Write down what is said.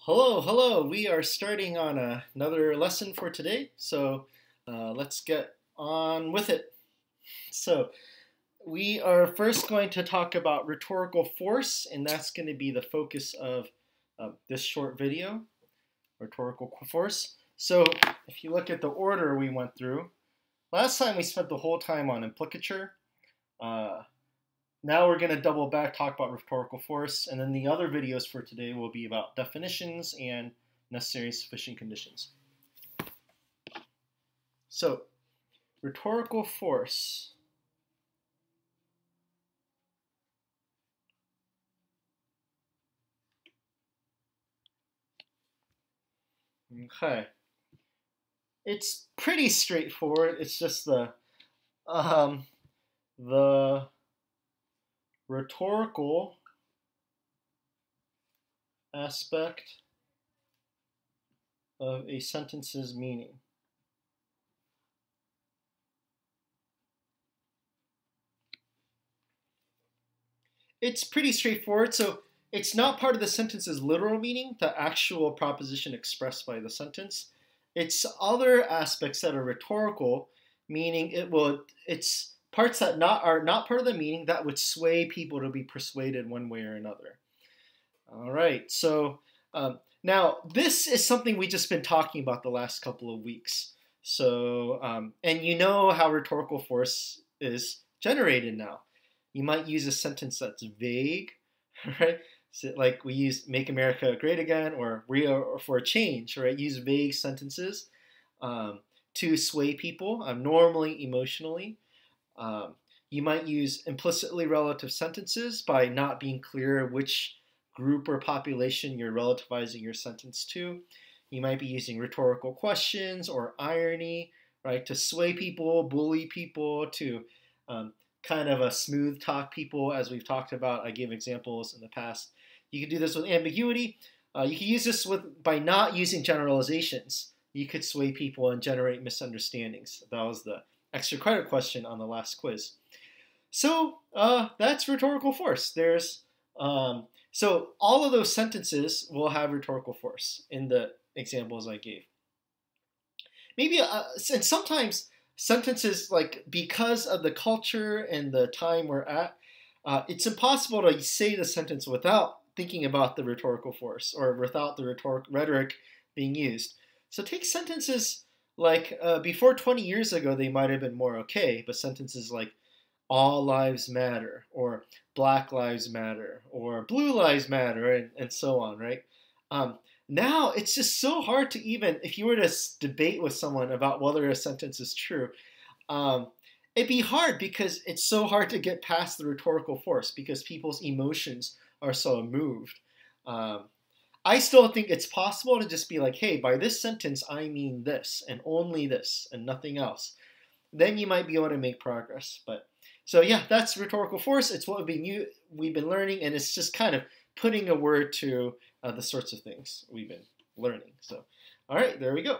Hello, hello. We are starting on another lesson for today, so let's get on with it. So we are first going to talk about rhetorical force, and that's going to be the focus of this short video, rhetorical force. So if you look at the order we went through, last time we spent the whole time on implicature. Now we're going to double back, talk about rhetorical force, and then the other videos for today will be about definitions and necessary and sufficient conditions. So, rhetorical force. Okay. It's pretty straightforward. It's just the rhetorical aspect of a sentence's meaning. It's pretty straightforward. So it's not part of the sentence's literal meaning, the actual proposition expressed by the sentence. It's other aspects that are rhetorical, meaning it's parts that are not part of the meaning that would sway people to be persuaded one way or another. All right, so now this is something we've just been talking about the last couple of weeks. So, and you know how rhetorical force is generated now. You might use a sentence that's vague, right? So like we use "Make America Great Again" or "We are for a change," right? Use vague sentences to sway people, normally emotionally. You might use implicitly relative sentences by not being clear which group or population you're relativizing your sentence to. You might be using rhetorical questions or irony, right, to sway people, bully people, to kind of a smooth talk people, as we've talked about. I gave examples in the past. You could do this with ambiguity. You could use this by not using generalizations. You could sway people and generate misunderstandings. That was the extra credit question on the last quiz. So that's rhetorical force. So all of those sentences will have rhetorical force in the examples I gave. Maybe, and sometimes sentences, like, because of the culture and the time we're at, it's impossible to say the sentence without thinking about the rhetorical force or without the rhetoric being used. So take sentences like, before 20 years ago, they might have been more okay, but sentences like "all lives matter" or "black lives matter" or "blue lives matter" and so on, right? Now it's just so hard to even, if you were to debate with someone about whether a sentence is true, it'd be hard because it's so hard to get past the rhetorical force because people's emotions are so moved. I still think it's possible to just be like, hey, by this sentence, I mean this and only this and nothing else. Then you might be able to make progress. But so yeah, that's rhetorical force. It's what we've been learning, and it's just kind of putting a word to the sorts of things we've been learning. So, all right, there we go.